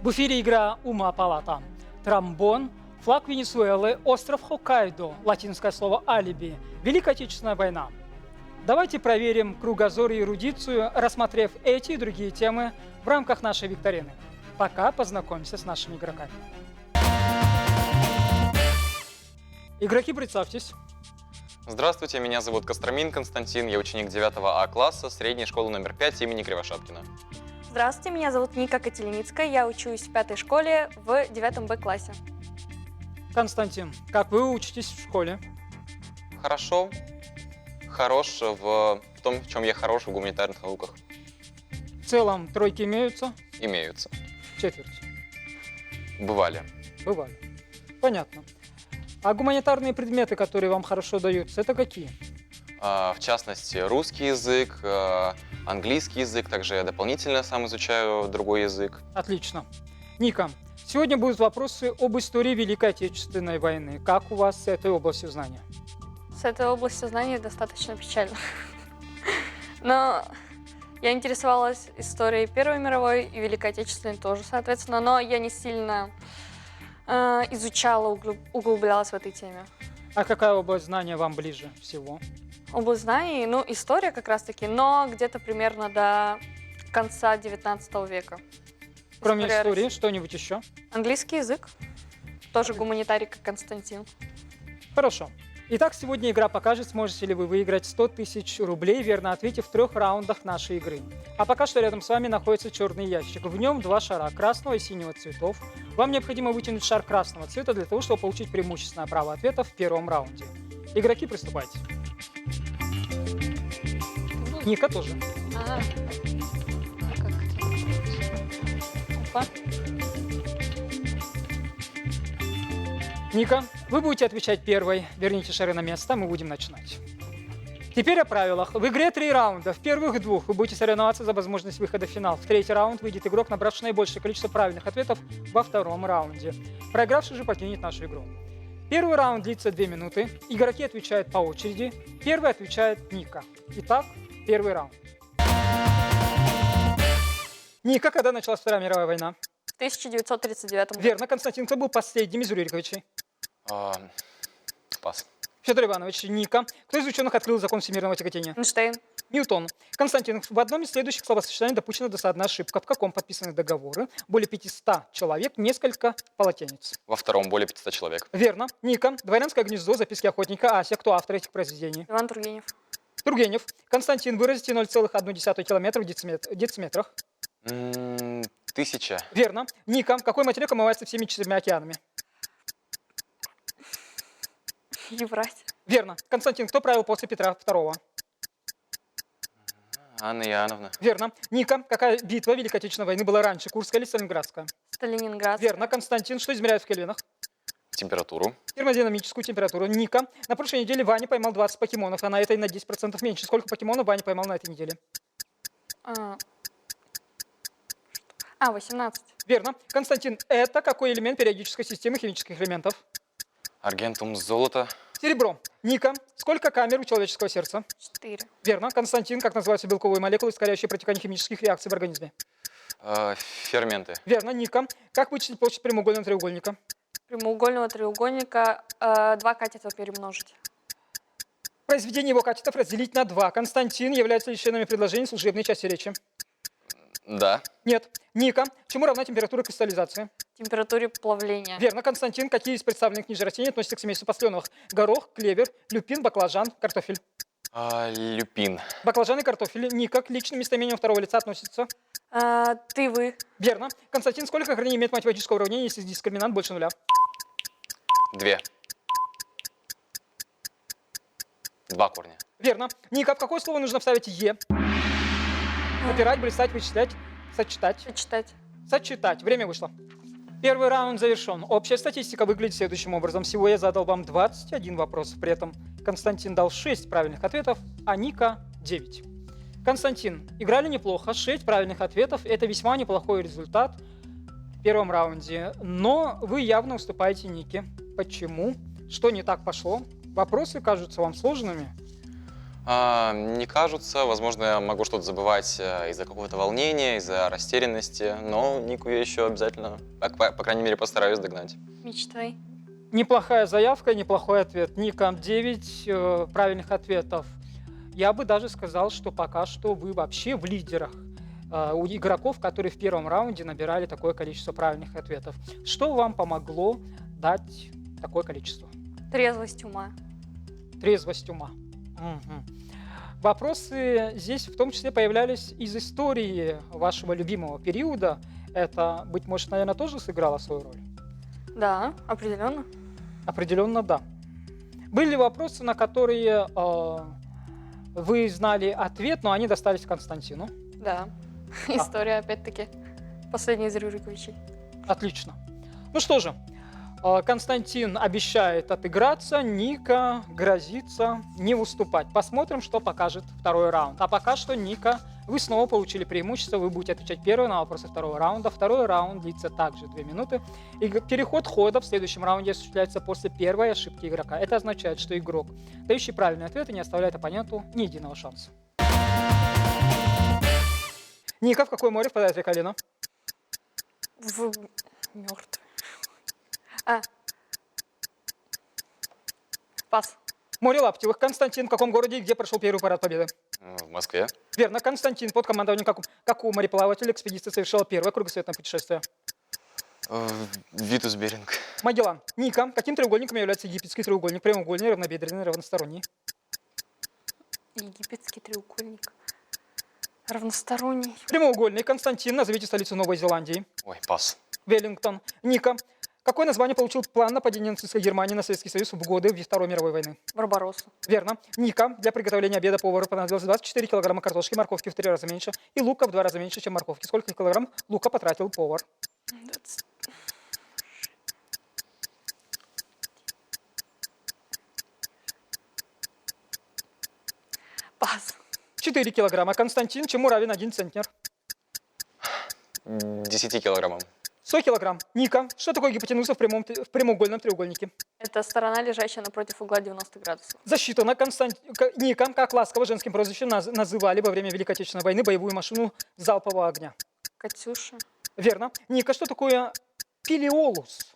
В эфире игра «Ума Палата». Тромбон, флаг Венесуэлы, остров Хоккайдо, латинское слово «алиби», Великая Отечественная война. Давайте проверим кругозор и эрудицию, рассмотрев эти и другие темы в рамках нашей викторины. Пока познакомимся с нашими игроками. Игроки, представьтесь. Здравствуйте, меня зовут Костромин Константин, я ученик 9 А класса средней школы номер 5 имени Кривошапкина. Здравствуйте, меня зовут Ника Котельницкая, я учусь в 5 школе в 9 Б классе. Константин, как вы учитесь в школе? Хорошо, хорош в том, в чем я хорош в гуманитарных науках. В целом тройки имеются? Имеются. Четверть. Бывали. Бывали. Понятно. А гуманитарные предметы, которые вам хорошо даются, это какие? В частности, русский язык, английский язык, также я дополнительно сам изучаю другой язык. Отлично. Ника, сегодня будут вопросы об истории Великой Отечественной войны. Как у вас с этой областью знания? С этой областью знаний достаточно печально. Но я интересовалась историей Первой мировой и Великой Отечественной тоже, соответственно, но я не сильно изучала, углублялась в этой теме. А какая область знания вам ближе всего? Область знаний, ну, история как раз-таки, но где-то примерно до конца 19 века. Кроме История истории, России. что-нибудь еще? Английский язык, тоже гуманитарий, как Константин. Хорошо. Итак, сегодня игра покажет, сможете ли вы выиграть 100 тысяч рублей, верно ответив в 3 раундах нашей игры. А пока что рядом с вами находится черный ящик. В нем 2 шара красного и синего цветов. Вам необходимо вытянуть шар красного цвета для того, чтобы получить преимущественное право ответа в первом раунде. Игроки, приступайте. Ника тоже. А как? Опа. Ника, вы будете отвечать первой. Верните шары на место, мы будем начинать. Теперь о правилах. В игре 3 раунда. В первых 2 вы будете соревноваться за возможность выхода в финал. В 3-й раунд выйдет игрок, набравший наибольшее количество правильных ответов во 2-м раунде. Проигравший же покинет нашу игру. Первый раунд длится 2 минуты. Игроки отвечают по очереди. Первый отвечает Ника. Итак, первый раунд. Ника, когда началась Вторая мировая война? В 1939 году. Верно, Константин, кто был последним из Рюриковичей? Пас. Федор Иванович. Ника. Кто из ученых открыл закон всемирного тяготения? Эйнштейн. Ньютон. Константин, в одном из следующих словосочетаний допущена досадная ошибка. В каком подписаны договоры? Более 500 человек, несколько полотенец. Во втором более 500 человек. Верно. Ника. Дворянское гнездо, записки охотника. Ася. Кто автор этих произведений? Иван Тургенев. Тургенев. Константин, выразите 0,1 километра в дециметрах. 1000. Верно. Ника. Какой материк омывается всеми 4 океанами? Евразия. Верно. Константин, кто правил после Петра II? Анна Иоанновна. Верно. Ника. Какая битва Великой Отечественной войны была раньше, Курская или Сталинградская? Сталининград. Верно. Константин, что измеряют в кельвинах? Температуру. Термодинамическую температуру. Ника. На прошлой неделе Ваня поймал 20 покемонов, а на этой на 10% меньше. Сколько покемонов Ваня поймал на этой неделе? 18. Верно. Константин, это какой элемент периодической системы химических элементов? Аргентум золото. Серебро. Ника. Сколько камер у человеческого сердца? 4. Верно. Константин, как называются белковые молекулы, ускоряющие протекание химических реакций в организме? Ферменты. Верно. Ника. Как вычислить площадь прямоугольного треугольника? Прямоугольного треугольника 2 катета перемножить. Произведение его катетов разделить на 2. Константин, являются ли членами предложений служебной части речи? Да. Нет. Ника. Чему равна температура кристаллизации? Температуре плавления. Верно. Константин, какие из представленных ниже растений относятся к семейству посленовых? Горох, клевер, люпин, баклажан, картофель. Люпин. Баклажан и картофель. Ника, к личным местоимениям второго лица относятся? Ты, вы. Верно. Константин, сколько корней имеет математическое уравнение, если дискриминант больше 0? 2. 2 корня. Верно. Ника, в какое слово нужно вставить «е»? Напирать, блистать, вычислять, сочетать. Сочетать. Сочетать. Время вышло. Первый раунд завершен. Общая статистика выглядит следующим образом. Всего я задал вам 21 вопрос. При этом Константин дал 6 правильных ответов, а Ника 9. Константин, играли неплохо. 6 правильных ответов. Это весьма неплохой результат в первом раунде. Но вы явно уступаете Нике. Почему? Что не так пошло? Вопросы кажутся вам сложными? Не кажутся. Возможно, я могу что-то забывать из-за какого-то волнения, из-за растерянности, но Нику я еще обязательно, по крайней мере, постараюсь догнать. Мечтай. Неплохая заявка, неплохой ответ. Ника, 9 правильных ответов. Я бы даже сказал, что пока что вы вообще в лидерах у игроков, которые в первом раунде набирали такое количество правильных ответов. Что вам помогло дать такое количество? Трезвость ума. Трезвость ума. Мгм. Вопросы здесь в том числе появлялись из истории вашего любимого периода. Это, быть может, наверное, тоже сыграло свою роль? Да, определенно. Определенно, да. Были вопросы, на которые вы знали ответ, но они достались Константину. Да. История, опять-таки, последний из Рюриковичей. Отлично. Ну что же, Константин обещает отыграться, Ника грозится не уступать. Посмотрим, что покажет второй раунд. А пока что, Ника, вы снова получили преимущество, вы будете отвечать первый на вопросы второго раунда. Второй раунд длится также 2 минуты. И переход хода в следующем раунде осуществляется после первой ошибки игрока. Это означает, что игрок, дающий правильные ответы, не оставляет оппоненту ни единого шанса. Ника, в какое море впадает река Лена? В мертвый. Пас. Море Лаптевых. Константин, в каком городе и где прошел первый парад победы? В Москве. Верно. Константин, под командованием какого мореплавателя экспедиция совершила первое кругосветное путешествие? Витус Беринг. Магеллан. Ника, каким треугольником является египетский треугольник? Прямоугольный, равнобедренный, равносторонний. Египетский треугольник. Равносторонний. Прямоугольный. Константин, назовите столицу Новой Зеландии. Ой, пас. Веллингтон. Ника, какое название получил план нападения нацистской Германии на Советский Союз в годы Второй мировой войны? Барбаросса. Верно. Ника, для приготовления обеда повару понадобилось 24 килограмма картошки, морковки в 3 раза меньше и лука в 2 раза меньше, чем морковки. Сколько килограмм лука потратил повар? Пас. 4 килограмма. Константин, чему равен 1 центнер? 10 килограммам. 100 килограмм. Ника, что такое гипотенуза в прямоугольном треугольнике? Это сторона, лежащая напротив угла 90 градусов. Засчитано. Ника, как ласково женским прозвищем называли во время Великой Отечественной войны боевую машину залпового огня? Катюша. Верно. Ника, что такое пилеолус?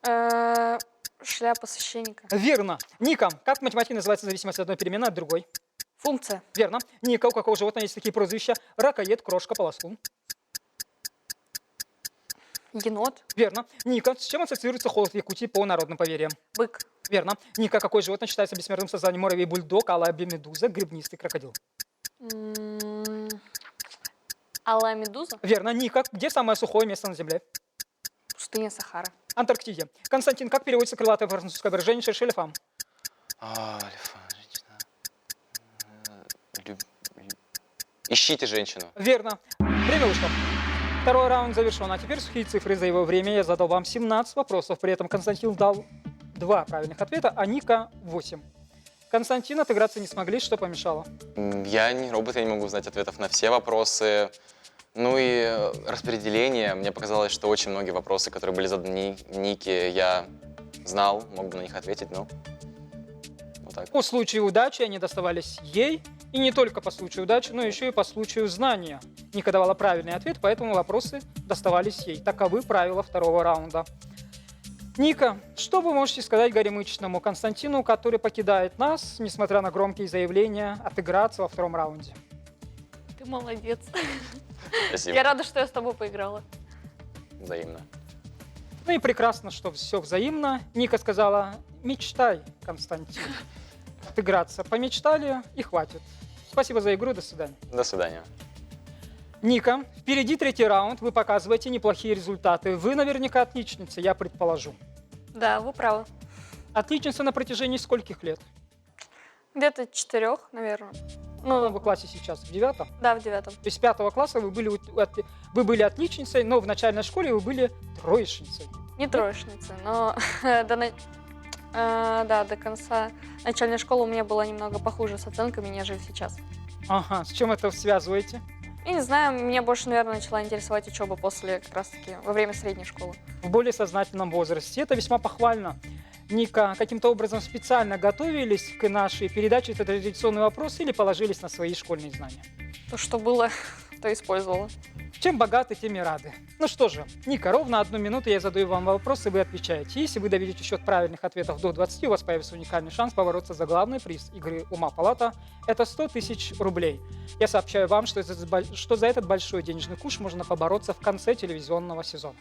Шляпа священника. Верно. Ника, как в математике называется зависимость одной перемены от другой? Функция. Верно. Ника, у какого животного есть такие прозвища? Ракоед, крошка, полоскун. Енот. Верно. Ника, с чем ассоциируется холод в Якутии по народным поверьям? Бык. Верно. Ника, какое животное считается бессмертным созданием? Муравей, бульдог, алая медуза, гребнистый крокодил. Алая медуза. Верно. Ника, где самое сухое место на Земле? Пустыня Сахара. Антарктиде. Константин, как переводится крылатое французское выражение «cherchez les femmes»? Ищите женщину. Верно. Время вышло. Второй раунд завершен. А теперь сухие цифры за его время. Я задал вам 17 вопросов. При этом Константин дал 2 правильных ответа, а Ника 8. Константин, отыграться не смогли. Что помешало? Я не робот, я не могу знать ответов на все вопросы. Ну и распределение. Мне показалось, что очень многие вопросы, которые были заданы Нике, я знал, мог бы на них ответить, но вот так. По случаю удачи они доставались ей. И не только по случаю удачи, но еще и по случаю знания. Ника давала правильный ответ, поэтому вопросы доставались ей. Таковы правила второго раунда. Ника, что вы можете сказать горемычному Константину, который покидает нас, несмотря на громкие заявления, отыграться во втором раунде? Ты молодец. Спасибо. Я рада, что я с тобой поиграла. Взаимно. Ну и прекрасно, что все взаимно. Ника сказала: мечтай, Константин. Отыграться помечтали и хватит. Спасибо за игру, до свидания. До свидания. Ника, впереди 3-й раунд, вы показываете неплохие результаты. Вы наверняка отличница, я предположу. Да, вы правы. Отличница на протяжении скольких лет? Где-то 4, наверное. Ну, в классе сейчас в 9. Да, в 9. То есть с 5 класса вы были отличницей, но в начальной школе вы были троечницей. Не троечница, но до конца начальной школы у меня было немного похуже с оценками, нежели сейчас. Ага, с чем это связываете? Я не знаю, меня больше, наверное, начала интересовать учеба после, как раз-таки, во время средней школы. В более сознательном возрасте. Это весьма похвально. Ника, каким-то образом специально готовились к нашей передаче, это традиционный вопрос, или положились на свои школьные знания? То, что было, то использовала. Чем богаты, тем и рады. Ну что же, Ника, ровно 1 минуту я задаю вам вопросы, вы отвечаете. Если вы доведете счет правильных ответов до 20, у вас появится уникальный шанс побороться за главный приз игры «Ума палата». Это 100 тысяч рублей. Я сообщаю вам, что за этот большой денежный куш можно побороться в конце телевизионного сезона.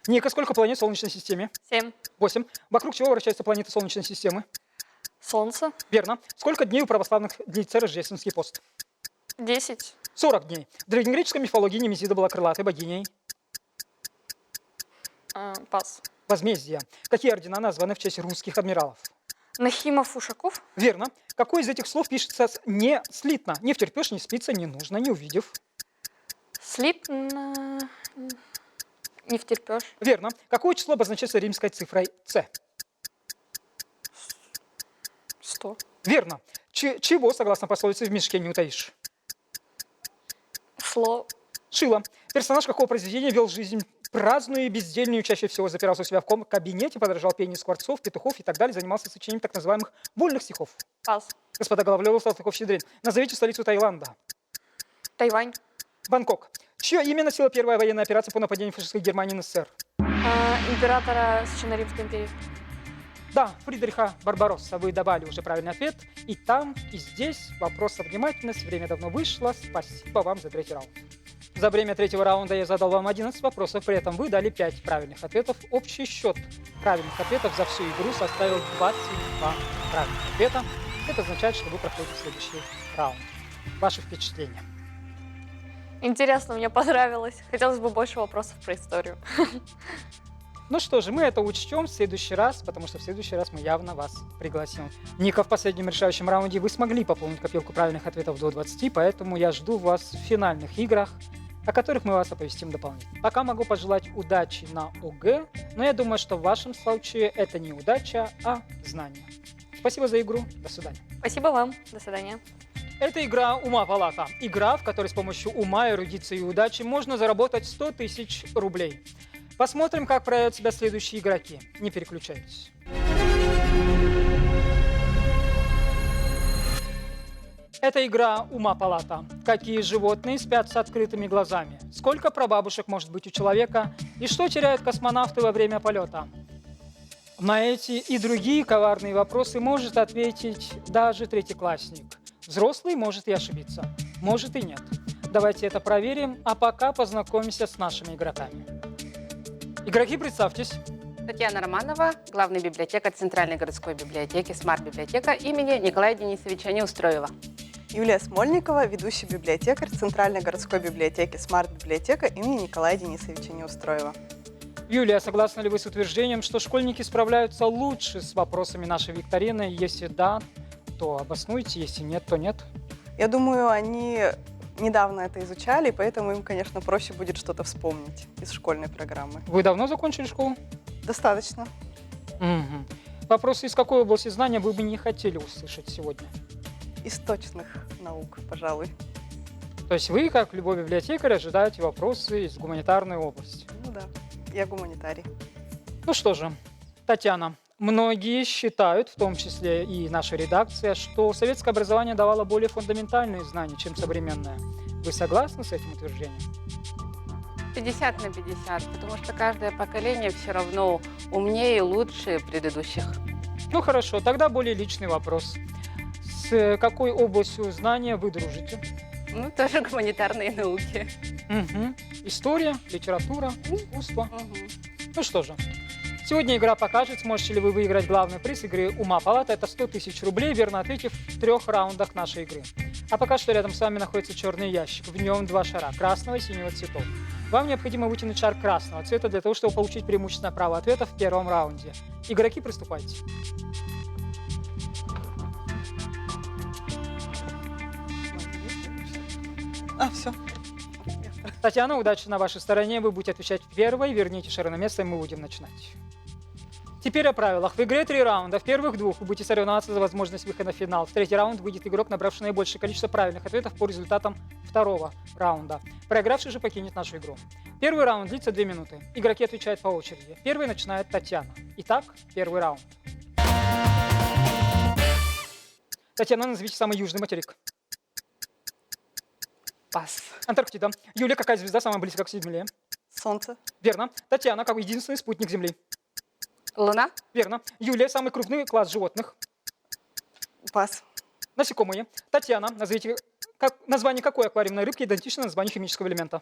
Ника, сколько планет в Солнечной системе? 7. 8. Вокруг чего вращаются планеты Солнечной системы? Солнце. Верно. Сколько дней у православных длится рождественский пост? 10. 40 дней. В древнегреческой мифологии Немезида была крылатой богиней Пас. возмездия. Какие ордена названы в честь русских адмиралов? Нахимов, Ушаков. Верно. Какое из этих слов пишется не слитно? Не втерпешь, не спится, не нужно, не увидев. Слитно. Не втерпешь. Верно. Какое число обозначается римской цифрой С? 100. Верно. Чего, согласно пословице, в мешке не утаишь? Слово. Шило. Персонаж какого произведения вел жизнь праздную и бездельную, чаще всего запирался у себя в кабинете, подражал пению скворцов, петухов и так далее, занимался сочинением так называемых вольных стихов. Пас. Господа Головлёвы, Салтыков-Щедрин, назовите столицу Таиланда. Тайвань. Бангкок. Чье имя носила первая военная операция по нападению фашистской Германии на СССР? Императора Священной Римской империи. Да, Фридриха Барбаросса. Вы добавили уже правильный ответ. И там, и здесь. Вопрос о внимательности. Время давно вышло. Спасибо вам за 3-й раунд. За время 3-го раунда я задал вам 11 вопросов. При этом вы дали 5 правильных ответов. Общий счет правильных ответов за всю игру составил 22 правильных ответа. Это означает, что вы проходите следующий раунд. Ваши впечатления? Интересно, мне понравилось. Хотелось бы больше вопросов про историю. Ну что же, мы это учтем в следующий раз, потому что в следующий раз мы явно вас пригласим. Ника, в последнем решающем раунде вы смогли пополнить копилку правильных ответов до 20, поэтому я жду вас в финальных играх, о которых мы вас оповестим дополнительно. Пока могу пожелать удачи на ОГЭ, но я думаю, что в вашем случае это не удача, а знание. Спасибо за игру. До свидания. Спасибо вам. До свидания. Это игра «Ума палата». Игра, в которой с помощью ума, эрудиции и удачи можно заработать 100 тысяч рублей. Посмотрим, как проявят себя следующие игроки. Не переключайтесь. Это игра «Ума палата». Какие животные спят с открытыми глазами? Сколько прабабушек может быть у человека? И что теряют космонавты во время полета? На эти и другие коварные вопросы может ответить даже 3-классник. Взрослый может и ошибиться, может и нет. Давайте это проверим, а пока познакомимся с нашими игроками. Игроки, представьтесь. Татьяна Романова, главный библиотекарь Центральной городской библиотеки «Смарт-библиотека» имени Николая Денисовича Неустроева. Юлия Смольникова, ведущий библиотекарь Центральной городской библиотеки «Смарт-библиотека» имени Николая Денисовича Неустроева. Юлия, согласны ли вы с утверждением, что школьники справляются лучше с вопросами нашей викторины? Если да, то обоснуйте, если нет, то нет. Я думаю, они недавно это изучали, поэтому им, конечно, проще будет что-то вспомнить из школьной программы. Вы давно закончили школу? Достаточно. Угу. Вопросы из какой области знания вы бы не хотели услышать сегодня? Из точных наук, пожалуй. То есть вы, как любой библиотекарь, ожидаете вопросы из гуманитарной области? Ну да, я гуманитарий. Ну что же, Татьяна, многие считают, в том числе и наша редакция, что советское образование давало более фундаментальные знания, чем современное. Вы согласны с этим утверждением? 50 на 50, потому что каждое поколение все равно умнее и лучше предыдущих. Ну хорошо, тогда более личный вопрос. С какой областью знания вы дружите? Ну, тоже гуманитарные науки. Угу. История, литература, искусство. Угу. Ну что же, сегодня игра покажет, сможете ли вы выиграть главный приз игры «Ума палата». Это 100 тысяч рублей, верно ответив в 3 раундах нашей игры. А пока что рядом с вами находится черный ящик. В нем 2 шара – красного и синего цветов. Вам необходимо вытянуть шар красного цвета для того, чтобы получить преимущественное право ответа в 1-м раунде. Игроки, приступайте. Все. Татьяна, удачи на вашей стороне. Вы будете отвечать первой. Верните шары на место, и мы будем начинать. Теперь о правилах. В игре 3 раунда. В первых 2 вы будете соревноваться за возможность выхода в финал. В 3-й раунд выйдет игрок, набравший наибольшее количество правильных ответов по результатам 2-го раунда. Проигравший же покинет нашу игру. Первый раунд длится 2 минуты. Игроки отвечают по очереди. Первый начинает Татьяна. Итак, первый раунд. Татьяна, назовите самый южный материк. Пас. Антарктида. Юлия, какая звезда самая близкая к Земле? Солнце. Верно. Татьяна, как единственный спутник Земли. Луна. Верно. Юлия, самый крупный класс животных. Пас. Насекомые. Татьяна, назовите название какой аквариумной рыбки идентично названию химического элемента.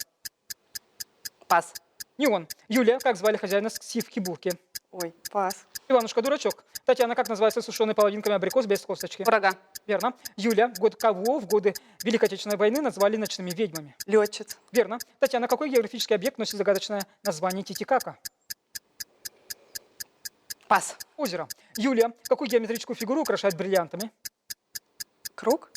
Пас. Неон. Юлия, как звали хозяина сивки бурки. Ой, пас. Иванушка, дурачок. Татьяна, как называется сушеный половинками абрикос без косточки? Ураган. Верно. Юля, год кого в годы Великой Отечественной войны назвали ночными ведьмами? Летчица. Верно. Татьяна, какой географический объект носит загадочное название Титикака? Пас. Озеро. Юлия, какую геометрическую фигуру украшают бриллиантами? Круг.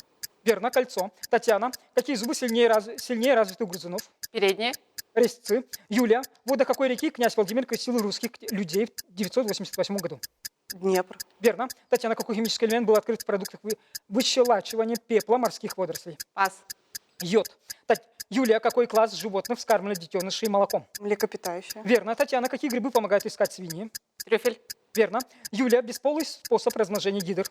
Верно. Кольцо. Татьяна, какие зубы сильнее развиты у грызунов? Передние. Резцы. Юлия, вода какой реки князь Владимир крестил русских людей в 988 году? Днепр. Верно. Татьяна, какой химический элемент был открыт в продуктах выщелачивания пепла морских водорослей? Пас. Йод. Юлия, какой класс животных вскармливает детенышей молоком? Млекопитающее. Верно. Татьяна, какие грибы помогают искать свиньи? Трюфель. Верно. Юлия, бесполый способ размножения гидр?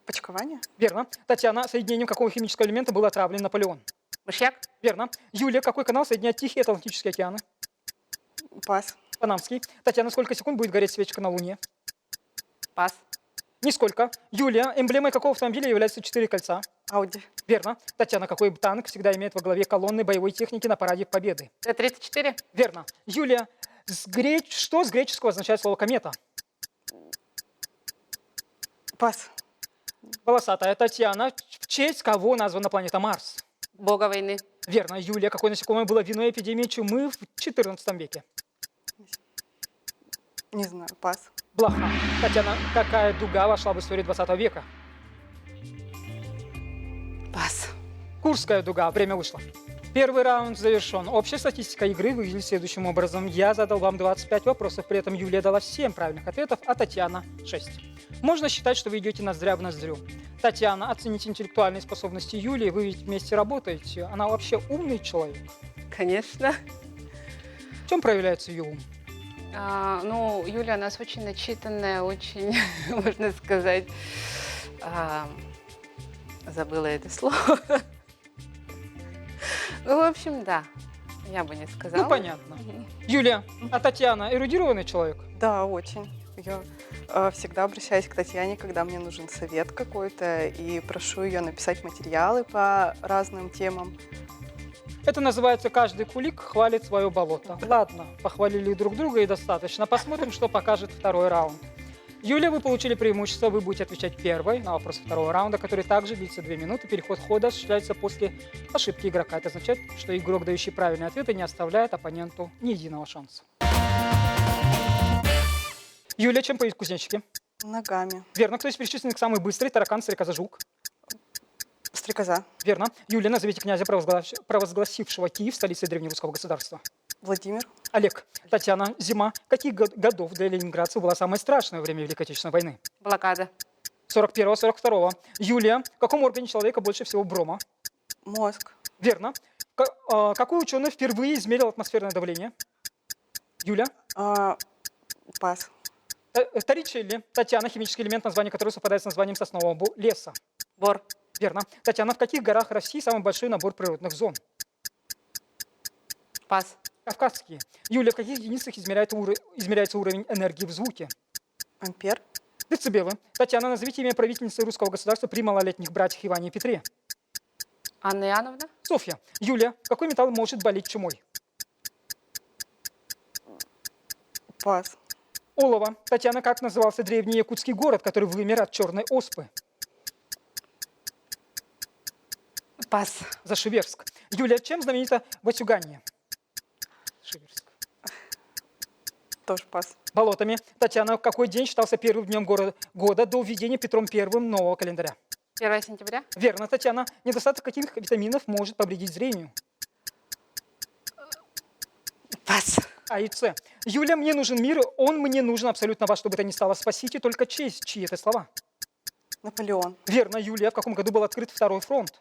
Почкование. Верно. Татьяна, соединением какого химического элемента был отравлен Наполеон? Мышьяк. Верно. Юлия, какой канал соединяет Тихий и Атлантический океаны? Пас. Панамский. Татьяна, сколько секунд будет гореть свечка на Луне? Пас. Нисколько. Юлия, эмблемой какого автомобиля являются 4 кольца? Ауди. Верно. Татьяна, какой танк всегда имеет во главе колонны боевой техники на параде Победы? Т-34. Верно. Юлия, что с греческого означает слово комета? Пас. Волосатая. Татьяна, в честь кого названа планета Марс? Бога войны. Верно. Юлия, какое насекомое было виной эпидемии чумы в XIV веке? Не знаю. Пас. Блоха. Татьяна, какая дуга вошла в историю 20 века? Пас. Курская дуга. Время вышло. Первый раунд завершен. Общая статистика игры выглядит следующим образом. Я задал вам 25 вопросов, при этом Юлия дала 7 правильных ответов, а Татьяна 6. Можно считать, что вы идете ноздря в ноздрю. Татьяна, оцените интеллектуальные способности Юлии, вы ведь вместе работаете. Она вообще умный человек. Конечно. В чем проявляется ее ум? Ну, Юля у нас очень начитанная, очень, можно сказать, забыла это слово. Ну, в общем, да, я бы не сказала. Ну, понятно. Юлия, а Татьяна эрудированный человек? Да, очень. Я всегда обращаюсь к Татьяне, когда мне нужен совет какой-то, и прошу ее написать материалы по разным темам. Это называется «Каждый кулик хвалит свое болото». Ладно, похвалили друг друга и достаточно. Посмотрим, что покажет второй раунд. Юлия, вы получили преимущество, вы будете отвечать первой на вопрос второго раунда, который также длится 2 минуты. Переход хода осуществляется после ошибки игрока. Это означает, что игрок, дающий правильные ответы, не оставляет оппоненту ни единого шанса. Юлия, чем поют кузнечики? Ногами. Верно. Кто из перечисленных самый быстрый? Таракан, стрекоза, жук? Стрекоза. Верно. Юлия, назовите князя, провозгласившего Киев столицей древнерусского государства. Владимир. Олег. Татьяна. Зима. Каких годов для ленинградцев была самое страшное во время Великой Отечественной войны? Блокада. 41-42. Юлия. В каком органе человека больше всего брома? Мозг. Верно. Какой ученый впервые измерил атмосферное давление? Юля. Пас. Торричелли. Татьяна. Химический элемент, название которого совпадает с названием соснового леса. Бор. Верно. Татьяна. В каких горах России самый большой набор природных зон? Пас. Кавказские. Юля, в каких единицах измеряется уровень энергии в звуке? Ампер. Децибелы. Татьяна, назовите имя правительницы русского государства при малолетних братьях Иване и Петре. Анна Иоанновна. Софья. Юля, какой металл может болеть чумой? Пас. Олово. Татьяна, как назывался древний якутский город, который вымер от черной оспы? Пас. Зашиверск. Юля, чем знаменита Васюганье? Шиверск. Тоже пас. Болотами. Татьяна, какой день считался первым днем года до введения Петром I нового календаря? 1 сентября. Верно, Татьяна. Недостаток каких витаминов может повредить зрению? Пас. А и С. Юля, мне нужен мир, он мне нужен абсолютно во что бы то ни стало. Спасите только честь. Чьи это слова? Наполеон. Верно, Юлия. В каком году был открыт второй фронт?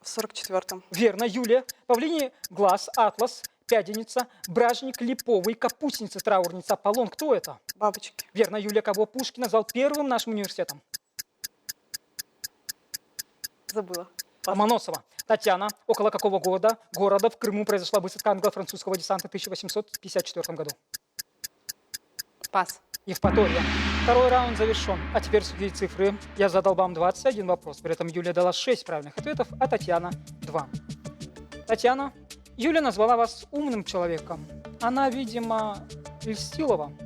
В 44-м. Верно, Юлия. Павлиний глаз, атлас, Пяденица, Бражник, Липовый, Капустница, Траурница, Аполлон. Кто это? Бабочки. Верно, Юлия, кого Пушкин назвал первым нашим университетом? Забыла. Ломоносова. Татьяна, около какого города в Крыму произошла высадка англо-французского десанта в 1854 году? Пас. Евпатория. Второй раунд завершен. А теперь сухие цифры. Я задал вам 21 вопрос. При этом Юлия дала 6 правильных ответов, а Татьяна 2. Татьяна, Юля назвала вас умным человеком. Она, видимо, льстила вам.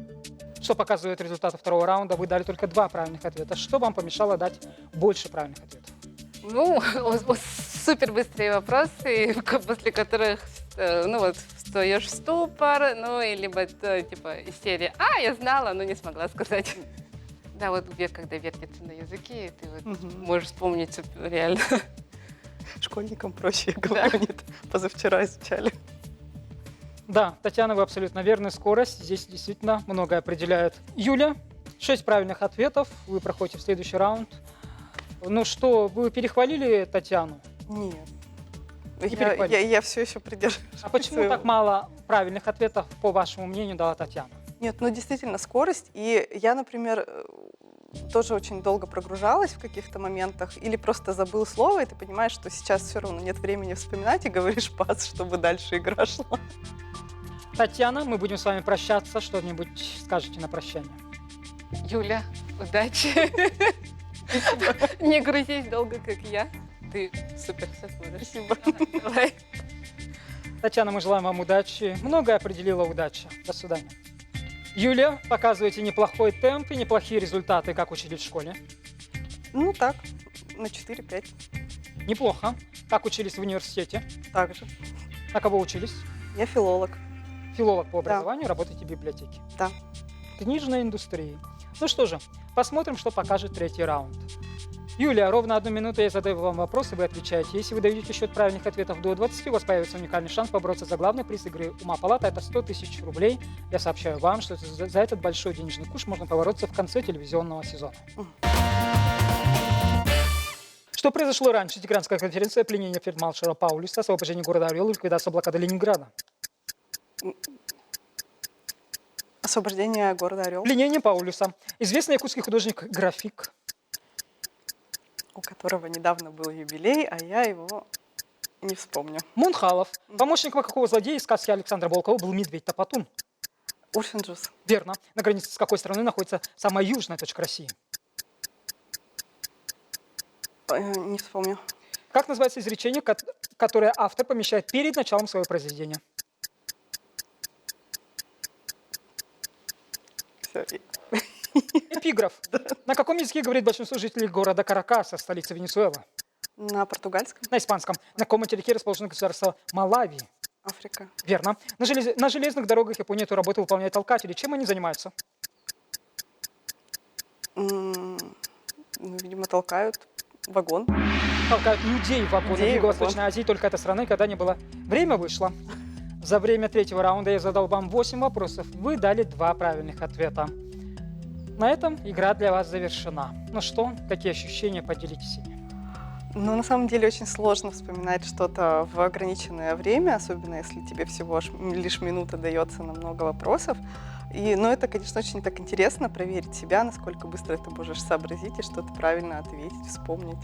Что показывает результаты второго раунда? Вы дали только 2 правильных ответа. Что вам помешало дать больше правильных ответов? Ну, супер быстрые вопросы, после которых, ну вот, встаешь в ступор, ну, и либо, типа, из серии «А, я знала, но не смогла сказать». Да, вот когда вертится на языке, ты вот можешь вспомнить реально. Школьникам проще, я говорю, они позавчера изучали. Да, Татьяна, вы абсолютно верны. Скорость здесь действительно многое определяет. Юля, 6 правильных ответов. Вы проходите в следующий раунд. Ну что, вы перехвалили Татьяну? Нет. перехвалили. Я все еще придерживаюсь. А почему своего. так мало правильных ответов, по вашему мнению, дала Татьяна? Нет, ну действительно скорость. И я, например, тоже очень долго прогружалась в каких-то моментах или просто забыл слово, и ты понимаешь, что сейчас все равно нет времени вспоминать, и говоришь пас, чтобы дальше игра шла. Татьяна, мы будем с вами прощаться. Что-нибудь скажете на прощание? Юля, удачи. Не грузись долго, как я. Ты супер все сможешь. Спасибо. Давай. Татьяна, мы желаем вам удачи. Многое определила удача. До свидания. Юлия, показываете неплохой темп и неплохие результаты, как учитель в школе. Ну так, на 4-5. Неплохо. Как учились в университете? Так же. На кого учились? Я филолог. Филолог по Да. образованию, работаете в библиотеке. Да. Книжной индустрии. Ну что же, посмотрим, что покажет третий раунд. Юлия, ровно 1 минуту я задаю вам вопрос, и вы отвечаете. Если вы даете счет правильных ответов до 20, у вас появится уникальный шанс побороться за главный приз игры «Ума палата». Это 100 тысяч рублей. Я сообщаю вам, что за этот большой денежный куш можно побороться в конце телевизионного сезона. Что произошло раньше? Тегеранская конференция, пленение фельдмаршала Паулюса, освобождение города Орел и ликвидация блокады Ленинграда. Освобождение города Орел, Пленение Паулюса. Известный якутский художник-график. у которого недавно был юбилей, а я его не вспомню. Мунхалов. Помощником какого злодея из сказки Александра Волкова был медведь Топотун? Урфинджус. Верно. На границе с какой страны находится самая южная точка России? Не вспомню. Как называется изречение, которое автор помещает перед началом своего произведения? Всё. Эпиграф. На каком языке говорит большинство жителей города Каракаса, столицы Венесуэлы? На португальском. На испанском. На каком материке расположено государство Малави? Африка. Верно. На железных дорогах Японии эту работу выполняют толкатели. Чем они занимаются? Ну, видимо, толкают вагон. Толкают людей в вагоны. В Людей в Юго-Восточной Азии только этой страны, когда не было. Время вышло. За время третьего раунда я задал вам 8 вопросов. Вы дали 2 правильных ответа. На этом игра для вас завершена. Ну что, какие ощущения, поделитесь ими? Ну, на самом деле, очень сложно вспоминать что-то в ограниченное время, особенно если тебе всего лишь минута дается на много вопросов. Но это, конечно, очень так интересно проверить себя, насколько быстро ты можешь сообразить и что-то правильно ответить, вспомнить.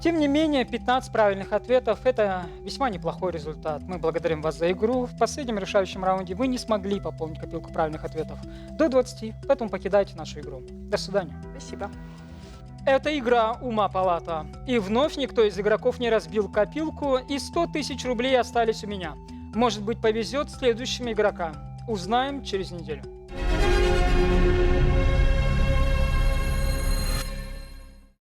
Тем не менее, 15 правильных ответов – это весьма неплохой результат. Мы благодарим вас за игру. В последнем решающем раунде вы не смогли пополнить копилку правильных ответов до 20, поэтому покидайте нашу игру. До свидания. Спасибо. Это игра «Ума палата». И вновь никто из игроков не разбил копилку, и 100 тысяч рублей остались у меня. Может быть, повезет следующим игрокам. Узнаем через неделю.